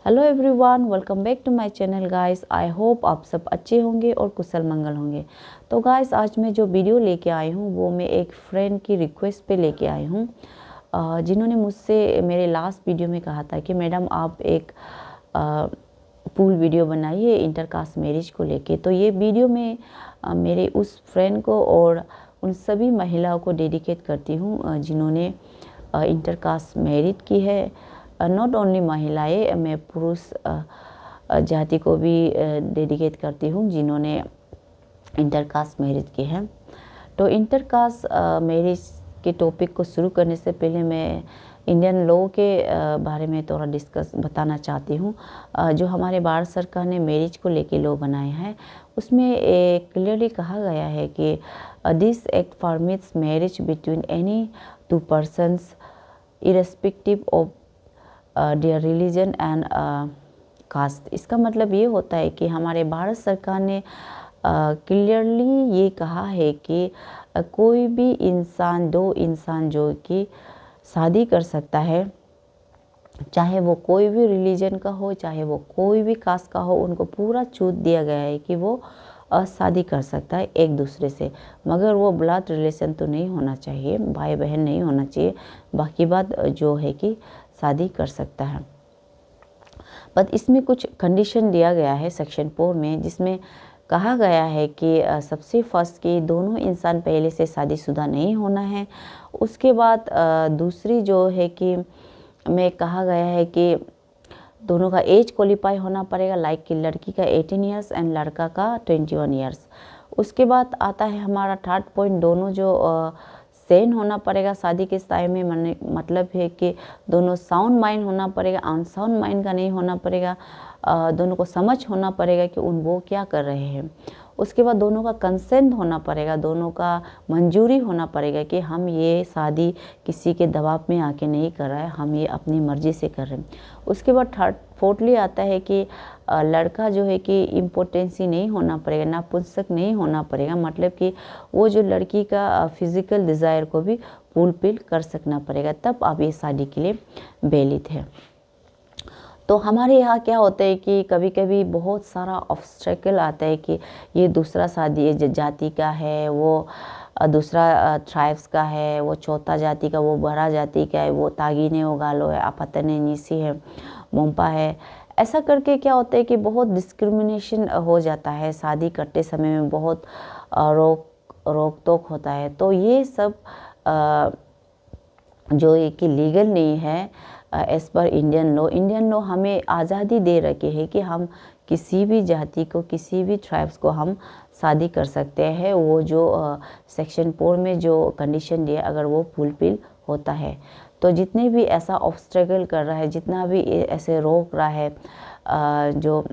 Hello everyone, welcome back to my channel guys. I hope आप सब अच्छे होंगे और कुशल मंगल होंगे। तो गाइस, आज मैं जो वीडियो लेके आई हूँ वो मैं एक फ्रेंड की रिक्वेस्ट पे लेके आई हूँ, जिन्होंने मुझसे मेरे लास्ट वीडियो में कहा था कि मैडम आप एक पूल वीडियो बनाइए इंटरकास्ट मैरिज को लेके। तो ये वीडियो में मेरे उस फ्रेंड को और उन सभी महिलाओं को डेडिकेट करती हूँ जिन्होंने इंटरकास्ट मैरिज की है। नॉट ओनली महिलाएं, मैं पुरुष जाति को भी डेडिकेट करती हूँ जिन्होंने इंटरकास्ट मैरिज की है। तो इंटरकास्ट मैरिज के टॉपिक को शुरू करने से पहले मैं इंडियन लॉ के बारे में थोड़ा डिस्कस बताना चाहती हूँ। जो हमारे भारत सरकार ने मैरिज को लेके लॉ बनाया है उसमें क्लियरली कहा गया है कि this act permits marriage between any two persons irrespective of their religion and caste. इसका मतलब ये होता है कि हमारे भारत सरकार ने क्लियरली ये कहा है कि कोई भी इंसान, दो इंसान जो कि शादी कर सकता है, चाहे वो कोई भी रिलीजन का हो, चाहे वो कोई भी कास्ट का हो, उनको पूरा छूट दिया गया है कि वो शादी कर सकता है एक दूसरे से, मगर वो ब्लड रिलेशन तो नहीं होना चाहिए, भाई बहन नहीं होना चाहिए। बाकी बात जो है कि शादी कर सकता है। बट इसमें कुछ कंडीशन दिया गया है सेक्शन 4 में, जिसमें कहा गया है कि सबसे फर्स्ट कि दोनों इंसान पहले से शादीशुदा नहीं होना है। उसके बाद दूसरी जो है कि में कहा गया है कि दोनों का एज क्वालिफाई होना पड़ेगा, लाइक कि लड़की का 18 ईयर्स एंड लड़का का 21 ईयर्स। उसके बाद आता है हमारा थर्ड पॉइंट, दोनों जो सेन होना पड़ेगा शादी के टाइम में, मतलब है कि दोनों साउंड माइंड होना पड़ेगा, अनसाउंड माइंड का नहीं होना पड़ेगा। दोनों को समझ होना पड़ेगा कि वो क्या कर रहे हैं। उसके बाद दोनों का कंसेंट होना पड़ेगा, दोनों का मंजूरी होना पड़ेगा कि हम ये शादी किसी के दबाव में आके नहीं कर रहे हैं, हम ये अपनी मर्जी से कर रहे हैं। उसके बाद फोर्थली आता है कि लड़का जो है कि इम्पोर्टेंसी नहीं होना पड़ेगा, नापुंसक नहीं होना पड़ेगा, मतलब कि वो जो लड़की का फिजिकल डिज़ायर को भी फुलफिल कर सकना पड़ेगा, तब आप ये शादी के लिए वैलिड है। तो हमारे यहाँ क्या होता है कि कभी कभी बहुत सारा ऑब्स्टेकल आता है कि ये दूसरा शादी जाति का है, वो दूसरा ट्राइब्स का है, वो चौथा जाति का, वो बड़ा जाति का है, वो तागिने उगालो है, आपतने नीसी है, मोम्पा है। ऐसा करके क्या होता है कि बहुत डिस्क्रिमिनेशन हो जाता है, शादी करते समय में बहुत रोक टोक होता है। तो ये सब जो ये कि लीगल नहीं है एज़ पर इंडियन लॉ हमें आज़ादी दे रखी है कि हम किसी भी जाति को, किसी भी ट्राइब्स को हम शादी कर सकते हैं। वो जो सेक्शन 4 में जो कंडीशन दिया, अगर वो फुलफिल होता है, तो जितने भी ऐसा ऑब्स्ट्रगल कर रहा है, जितना भी ऐसे रोक रहा है, जो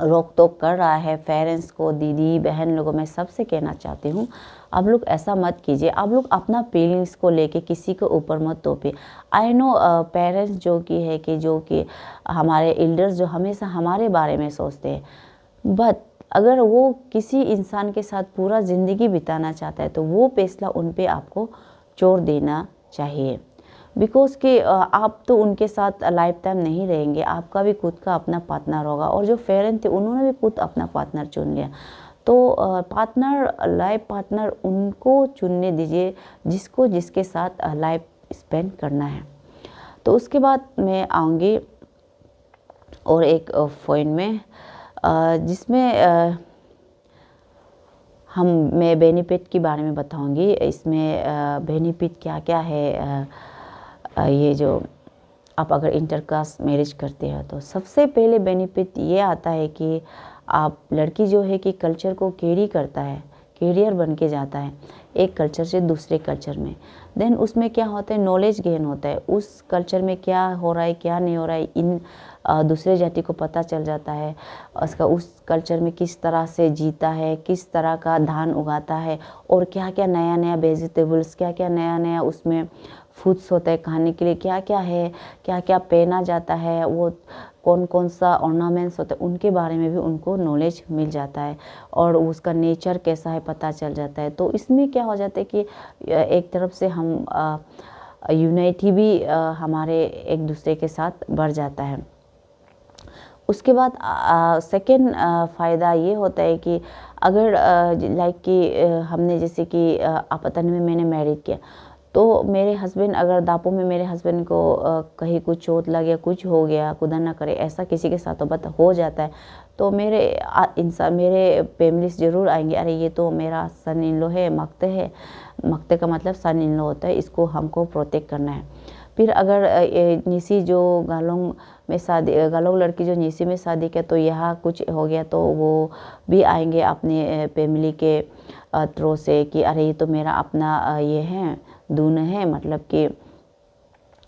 रोक टोक कर रहा है पेरेंट्स को, दीदी बहन लोगों, मैं सबसे कहना चाहती हूँ आप लोग ऐसा मत कीजिए। आप लोग अपना फीलिंग्स को लेके किसी के ऊपर मत थोपिए। आई नो पेरेंट्स जो कि हमारे एल्डर्स जो हमेशा हमारे बारे में सोचते हैं, बट अगर वो किसी इंसान के साथ पूरा ज़िंदगी बिताना चाहता है तो वो फैसला उन पे आपको छोड़ देना चाहिए। बिकॉज कि आप तो उनके साथ लाइफ टाइम नहीं रहेंगे, आपका भी खुद का अपना पार्टनर होगा, और जो पेरेंट थे उन्होंने भी खुद अपना पार्टनर चुन लिया। तो लाइफ पार्टनर उनको चुनने दीजिए जिसको जिसके साथ लाइफ स्पेंड करना है। तो उसके बाद मैं आऊँगी और एक पॉइंट में जिसमें मैं बेनिफिट के बारे में बताऊंगी। इसमें बेनिफिट क्या क्या है ये जो आप अगर इंटरकास्ट मैरिज करते हैं। तो सबसे पहले बेनिफिट ये आता है कि आप लड़की जो है कि कल्चर को कैरी करता है, कैरियर बन के जाता है एक कल्चर से दूसरे कल्चर में। देन उसमें क्या होता है, नॉलेज गेन होता है, उस कल्चर में क्या हो रहा है क्या नहीं हो रहा है, इन दूसरे जाति को पता चल जाता है उसका, उस कल्चर में किस तरह से जीता है, किस तरह का धान उगाता है, और क्या क्या नया नया वेजिटेबल्स, क्या क्या नया नया उसमें फूड्स होता है खाने के लिए, क्या क्या है, क्या क्या पहना जाता है, वो कौन कौन सा ऑर्नामेंट्स होते हैं, उनके बारे में भी उनको नॉलेज मिल जाता है, और उसका नेचर कैसा है पता चल जाता है। तो इसमें क्या हो जाता है कि एक तरफ से हम यूनाइटी भी हमारे एक दूसरे के साथ बढ़ जाता है। उसके बाद सेकेंड फ़ायदा ये होता है कि अगर लाइक कि हमने जैसे कि आपतन में मैंने मैरिज किया, तो मेरे हस्बैंड अगर दापों में मेरे हस्बैंड को कहीं कुछ चोट लग गया, कुछ हो गया, खुदा ना करे ऐसा किसी के साथ हो जाता है, तो मेरे इंसान मेरे फैमिलीज ज़रूर आएंगे, अरे ये तो मेरा सन इन लॉ है, मक्ते है, मक्ते का मतलब सन इन लॉ होता है, इसको हमको प्रोटेक्ट करना है। फिर अगर निसी जो गालोंग में शादी, गालोंग लड़की जो निसी में शादी किया, तो यहाँ कुछ हो गया तो वो भी आएंगे अपने फैमिली के थ्रू से कि अरे ये तो मेरा अपना ये है, दून है, मतलब कि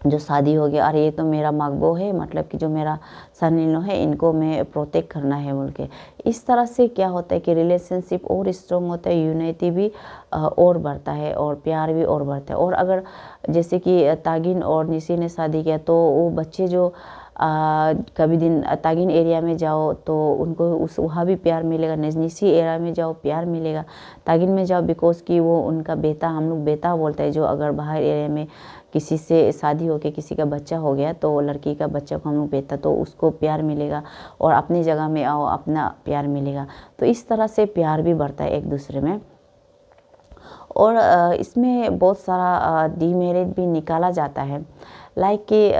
जो शादी हो गया, अरे ये तो मेरा मकबो है, मतलब कि जो मेरा सन इन लॉ है, इनको मैं प्रोटेक्ट करना है बोल के। इस तरह से क्या होता है कि रिलेशनशिप और स्ट्रॉन्ग होता है, यूनिटी भी और बढ़ता है और प्यार भी और बढ़ता है। और अगर जैसे कि तागिन और निसी ने शादी किया, तो वो बच्चे जो कभी दिन तागिन एरिया में जाओ तो उनको उस वहाँ भी प्यार मिलेगा, निसी एरिया में जाओ प्यार मिलेगा, तागिन में जाओ बिकॉज कि वो उनका बेटा, हम लोग बेटा बोलते हैं, जो अगर बाहर एरिया में किसी से शादी हो के किसी का बच्चा हो गया, तो लड़की का बच्चा को हम लोग बेटा, तो उसको प्यार मिलेगा, और अपनी जगह में आओ अपना प्यार मिलेगा। तो इस तरह से प्यार भी बढ़ता है एक दूसरे में। और इसमें बहुत सारा डीमेरिट भी निकाला जाता है, लाइक कि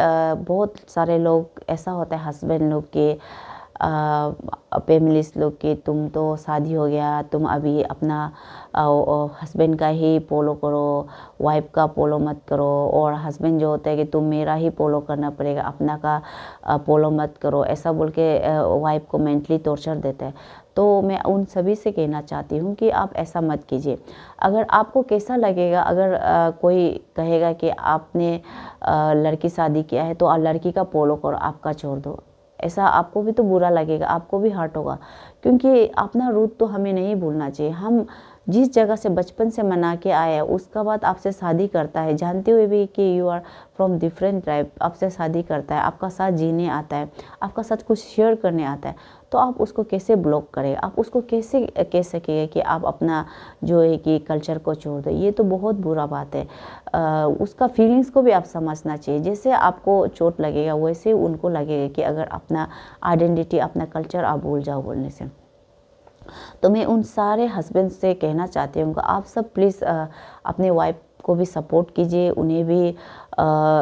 बहुत सारे लोग ऐसा होता है, हस्बैंड लोग के फैमिलीज लोग कि तुम तो शादी हो गया, तुम अभी अपना हस्बैंड का ही फॉलो करो, वाइफ का फॉलो मत करो, और हस्बैंड जो होता है कि तुम मेरा ही फॉलो करना पड़ेगा, अपना का फॉलो मत करो, ऐसा बोल के वाइफ को मेंटली टॉर्चर देता है। तो मैं उन सभी से कहना चाहती हूँ कि आप ऐसा मत कीजिए। अगर आपको कैसा लगेगा, अगर कोई कहेगा कि आपने लड़की शादी किया है तो लड़की का फॉलो करो, आपका छोड़ दो, ऐसा आपको भी तो बुरा लगेगा, आपको भी हर्ट होगा, क्योंकि अपना रूट तो हमें नहीं भूलना चाहिए। हम जिस जगह से बचपन से मना के आए हैं, उसका बाद आपसे शादी करता है, जानते हुए भी कि you are from different tribe, आपसे शादी करता है, आपका साथ जीने आता है, आपका साथ कुछ शेयर करने आता है, तो आप उसको कैसे ब्लॉक करें, आप उसको कैसे कह सकेंगे कि आप अपना जो है कि कल्चर को छोड़ दो। ये तो बहुत बुरा बात है। उसका फीलिंग्स को भी आप समझना चाहिए। जैसे आपको चोट लगेगा वैसे ही उनको लगेगा कि अगर अपना आइडेंटिटी, अपना कल्चर आप भूल जाओ बोलने से। तो मैं उन सारे हस्बैंड से कहना चाहती हूँ कि आप सब प्लीज़ अपने वाइफ को भी सपोर्ट कीजिए, उन्हें भी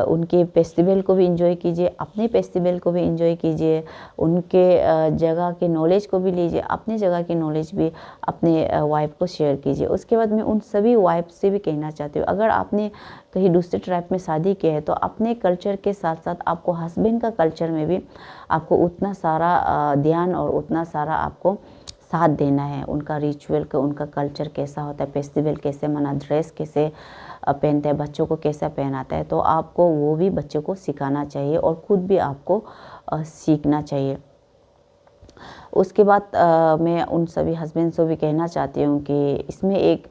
उनके फेस्टिवल को भी इंजॉय कीजिए, अपने फेस्टिवल को भी इंजॉय कीजिए, उनके जगह के नॉलेज को भी लीजिए, अपनी जगह की नॉलेज भी अपने वाइफ को शेयर कीजिए। उसके बाद मैं उन सभी वाइफ से भी कहना चाहती हूँ, अगर आपने कहीं दूसरे ट्राइब में शादी की है, तो अपने कल्चर के साथ साथ आपको हस्बैंड का कल्चर में भी आपको उतना सारा ध्यान और उतना सारा आपको साथ देना है। उनका रिचुअल का, उनका कल्चर कैसा होता है, फेस्टिवल कैसे मना, ड्रेस कैसे पहनते हैं, बच्चों को कैसा पहनाता है, तो आपको वो भी बच्चों को सिखाना चाहिए और ख़ुद भी आपको सीखना चाहिए। उसके बाद मैं उन सभी हस्बैंड से भी कहना चाहती हूँ कि इसमें एक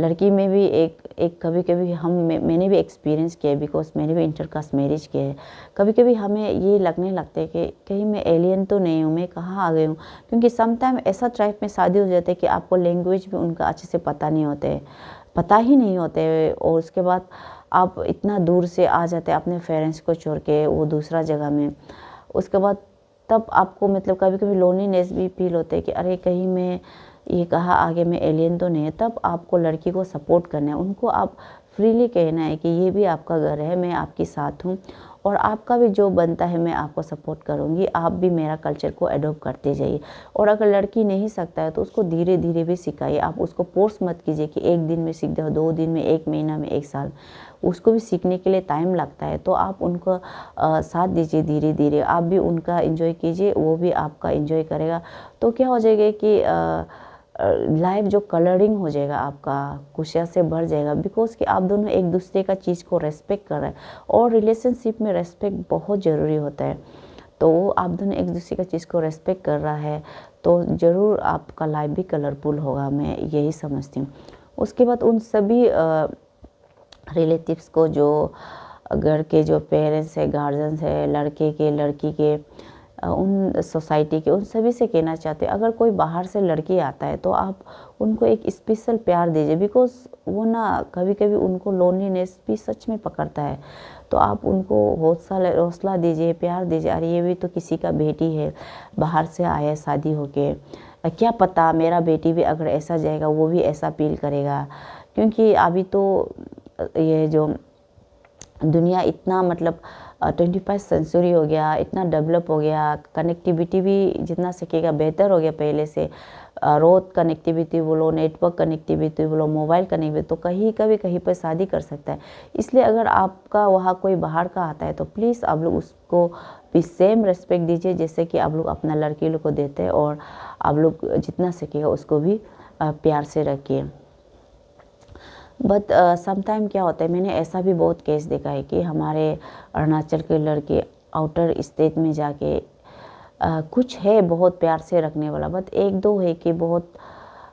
लड़की में भी एक कभी कभी मैंने भी एक्सपीरियंस किया है, बिकॉज मैंने भी इंटरकास्ट मैरिज किया है। कभी कभी हमें ये लगने लगता है कि कहीं मैं एलियन तो नहीं हूँ, मैं कहाँ आ गई हूँ, क्योंकि समटाइम ऐसा ट्राइब में शादी हो जाता है कि आपको लैंग्वेज भी उनका अच्छे से पता नहीं ही नहीं होते, और उसके बाद आप इतना दूर से आ जाते हैं अपने पेरेंट्स को छोड़ के वो दूसरा जगह में। उसके बाद तब आपको मतलब कभी कभी लोनलीनेस भी फील होता है कि अरे कहीं मैं ये कहा आगे में एलियन तो नहीं है। तब आपको लड़की को सपोर्ट करना है, उनको आप फ्रीली कहना है कि ये भी आपका घर है, मैं आपके साथ हूँ, और आपका भी जो बनता है मैं आपको सपोर्ट करूँगी, आप भी मेरा कल्चर को अडॉप्ट करते जाइए। और अगर लड़की नहीं सकता है तो उसको धीरे धीरे भी सिखाइए, आप उसको फोर्स मत कीजिए कि एक दिन में सीख दो, 2 दिन में, 1 महीना में, 1 साल। उसको भी सीखने के लिए टाइम लगता है, तो आप उनको साथ दीजिए, धीरे धीरे आप भी उनका एंजॉय कीजिए, वो भी आपका एंजॉय करेगा। तो क्या हो जाएगा कि लाइफ जो कलरिंग हो जाएगा आपका, खुशियाँ से भर जाएगा, बिकॉज कि आप दोनों एक दूसरे का चीज़ को रेस्पेक्ट कर रहे हैं, और रिलेशनशिप में रेस्पेक्ट बहुत ज़रूरी होता है। तो आप दोनों एक दूसरे का चीज़ को रेस्पेक्ट कर रहा है तो ज़रूर आपका लाइफ भी कलरफुल होगा, मैं यही समझती हूँ। उसके बाद उन सभी रिलेटिव्स को, जो घर के जो पेरेंट्स है, गार्जियंस है, लड़के के लड़की के, उन सोसाइटी के उन सभी से कहना चाहते हैं, अगर कोई बाहर से लड़की आता है तो आप उनको एक स्पेशल प्यार दीजिए, बिकॉज़ वो ना कभी कभी उनको लोनलीनेस भी सच में पकड़ता है। तो आप उनको हौसला दीजिए, प्यार दीजिए, अरे ये भी तो किसी का बेटी है, बाहर से आया शादी होके, क्या पता मेरा बेटी भी अगर ऐसा जाएगा वो भी ऐसा फील करेगा। क्योंकि अभी तो ये जो दुनिया इतना मतलब 21st सेंचुरी हो गया, इतना डेवलप हो गया, कनेक्टिविटी भी जितना सकेगा बेहतर हो गया पहले से। रोड कनेक्टिविटी बोलो, नेटवर्क कनेक्टिविटी बोलो, मोबाइल कनेक्टिविटी, तो कहीं पर शादी कर सकता है। इसलिए अगर आपका वहाँ कोई बाहर का आता है तो प्लीज़ आप लोग उसको भी सेम रेस्पेक्ट दीजिए जैसे कि आप लोग अपना लड़की लोग को देते हैं, और आप लोग जितना सकेगा उसको भी प्यार से रखिए। बट समटाइम क्या होता है, मैंने ऐसा भी बहुत केस देखा है कि हमारे अरुणाचल के लड़के आउटर स्टेट में जाके कुछ है बहुत प्यार से रखने वाला, बट एक दो है कि बहुत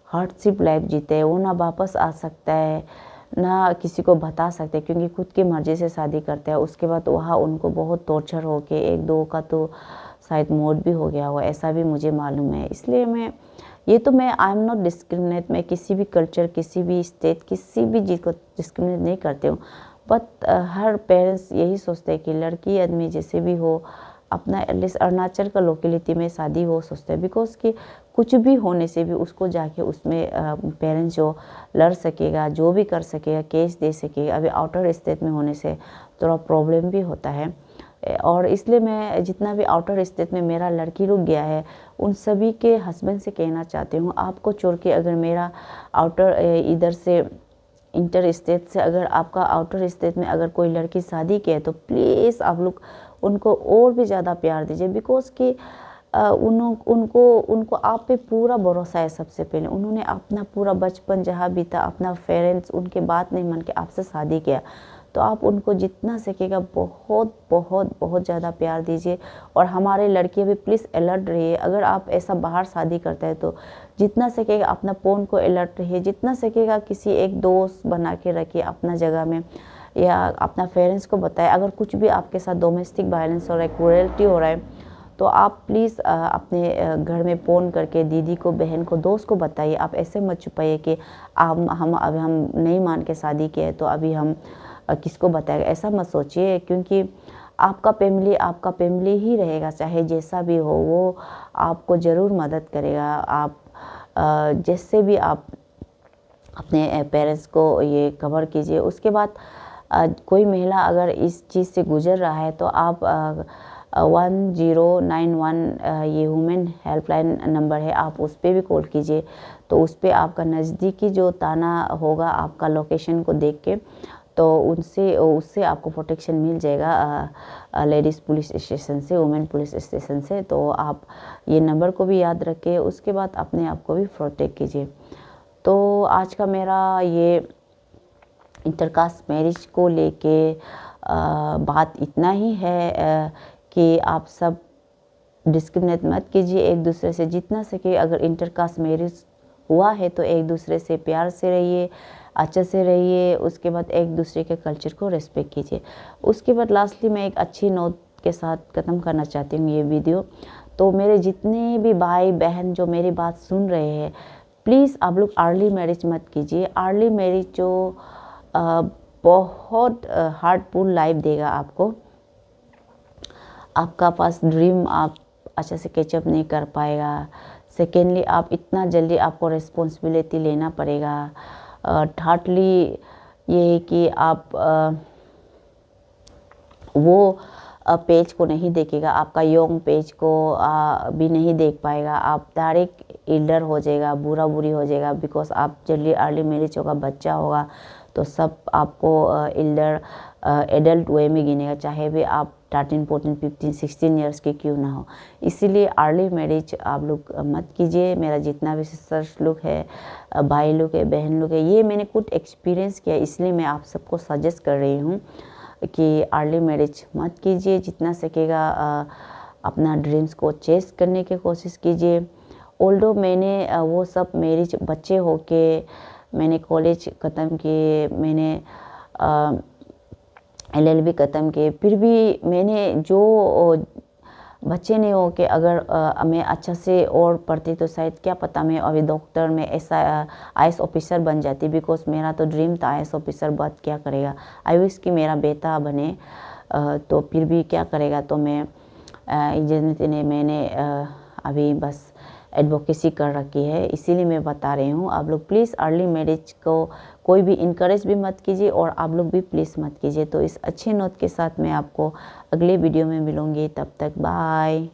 हार्डशिप लाइफ जीते हैं। वो ना वापस आ सकता है ना किसी को बता सकते, क्योंकि खुद की मर्ज़ी से शादी करते हैं। उसके बाद वहाँ उनको बहुत टॉर्चर हो के एक दो का तो शायद मौत भी हो गया हो, ऐसा भी मुझे मालूम है। इसलिए मैं आई एम नॉट डिस्क्रिमिनेट, मैं किसी भी कल्चर, किसी भी स्टेट, किसी भी चीज़ को डिस्क्रिमिनेट नहीं करती हूँ। बट हर पेरेंट्स यही सोचते हैं कि लड़की आदमी जैसे भी हो अपना एटलीस्ट अरुणाचल का लोकेलिटी में शादी हो सोचते हैं, बिकॉज कि कुछ भी होने से भी उसको जाके उसमें पेरेंट्स जो लड़ सकेगा, जो भी कर सकेगा, केस दे सकेगा। अभी आउटर स्टेट में होने से थोड़ा प्रॉब्लम भी होता है, और इसलिए मैं जितना भी आउटर स्टेट में मेरा लड़की रुक गया है उन सभी के हस्बैंड से कहना चाहती हूँ, आपको छोड़ के अगर मेरा आउटर इधर से इंटर स्टेट से अगर आपका आउटर स्टेट में अगर कोई लड़की शादी की है तो प्लीज़ आप लोग उनको और भी ज़्यादा प्यार दीजिए, बिकॉज कि उनको आप पे पूरा भरोसा है। सबसे पहले उन्होंने अपना पूरा बचपन जहाँ बीता, अपना पेरेंट्स उनके बात नहीं मान के आपसे शादी किया, तो आप उनको जितना सकेगा बहुत बहुत बहुत ज़्यादा प्यार दीजिए। और हमारे लड़कियां भी प्लीज़ अलर्ट रहिए, अगर आप ऐसा बाहर शादी करते हैं तो जितना सकेगा अपना फ़ोन को अलर्ट रहिए, जितना सकेगा किसी एक दोस्त बना के रखिए अपना जगह में, या अपना पेरेंट्स को बताए अगर कुछ भी आपके साथ डोमेस्टिक वायलेंस हो रहा है, क्रूरल्टी हो रहा है, तो आप प्लीज़ अपने घर में फ़ोन करके दीदी को, बहन को, दोस्त को बताइए। आप ऐसे मत छुपाइए कि हम नहीं मान के शादी किए तो अभी हम किसको बताएगा, ऐसा मत सोचिए। क्योंकि आपका फैमिली ही रहेगा, चाहे जैसा भी हो वो आपको ज़रूर मदद करेगा। आप जैसे भी आप अपने पेरेंट्स को ये कवर कीजिए। उसके बाद कोई महिला अगर इस चीज़ से गुजर रहा है तो आप 1091 ये वुमेन हेल्पलाइन नंबर है, आप उस पर भी कॉल कीजिए। तो उस पर आपका नज़दीकी जो थाना होगा आपका लोकेशन को देख के, तो उससे आपको प्रोटेक्शन मिल जाएगा लेडीज़ पुलिस स्टेशन से, वुमेन पुलिस स्टेशन से। तो आप ये नंबर को भी याद रखें, उसके बाद अपने आप को भी प्रोटेक्ट कीजिए। तो आज का मेरा ये इंटरकास्ट मैरिज को लेके बात इतना ही है कि आप सब डिस्क्रिमिनेट मत कीजिए एक दूसरे से, जितना सके अगर इंटरकास्ट मैरिज हुआ है तो एक दूसरे से प्यार से रहिए, अच्छे से रहिए। उसके बाद एक दूसरे के कल्चर को रेस्पेक्ट कीजिए। उसके बाद लास्टली मैं एक अच्छी नोट के साथ ख़त्म करना चाहती हूँ ये वीडियो। तो मेरे जितने भी भाई बहन जो मेरी बात सुन रहे हैं, प्लीज़ आप लोग अर्ली मैरिज मत कीजिए। अर्ली मैरिज जो बहुत हार्डफुल लाइफ देगा आपको, आपका पास ड्रीम आप अच्छे से कैचअप नहीं कर पाएगा। सेकेंडली आप इतना जल्दी आपको रिस्पॉन्सिबिलिटी लेना पड़ेगा। थर्डली ये है कि आप वो पेज को नहीं देखेगा, आपका यंग पेज को भी नहीं देख पाएगा। आप डायरेक्ट इल्डर हो जाएगा, बुरी हो जाएगा, बिकॉज आप जल्दी अर्ली मैरिज होगा, बच्चा होगा तो सब आपको इल्डर एडल्ट वे में गिनेगा, चाहे भी आप 13, 14, 15, 16 ईयर्स के क्यों ना हो। इसीलिए अर्ली मैरिज आप लोग मत कीजिए। मेरा जितना भी सिस्टर्स लोग है, भाई लोग है, बहन लोग है, ये मैंने खुद एक्सपीरियंस किया, इसलिए मैं आप सबको सजेस्ट कर रही हूँ कि अर्ली मैरिज मत कीजिए। जितना सकेगा अपना ड्रीम्स को चेस करने की कोशिश कीजिए। ऑल्दो मैंने वो सब मैरिज बच्चे होके मैंने कॉलेज ख़त्म किए, मैंने LLB ख़त्म किए, फिर भी मैंने जो बच्चे नहीं हो कि अगर मैं अच्छा से और पढ़ती तो शायद क्या पता मैं अभी डॉक्टर में ऐसा आईएएस ऑफिसर बन जाती, बिकॉज मेरा तो ड्रीम था आईएएस ऑफिसर। बट क्या करेगा, आई विश कि मेरा बेटा बने, तो फिर भी क्या करेगा। तो मैं मैंने अभी बस एडवोकेसी कर रखी है, इसीलिए मैं बता रही हूँ। आप लोग प्लीज़ अर्ली मैरिज को कोई भी इनकरेज भी मत कीजिए और आप लोग भी प्लीज़ मत कीजिए। तो इस अच्छे नोट के साथ मैं आपको अगले वीडियो में मिलूँगी, तब तक बाय।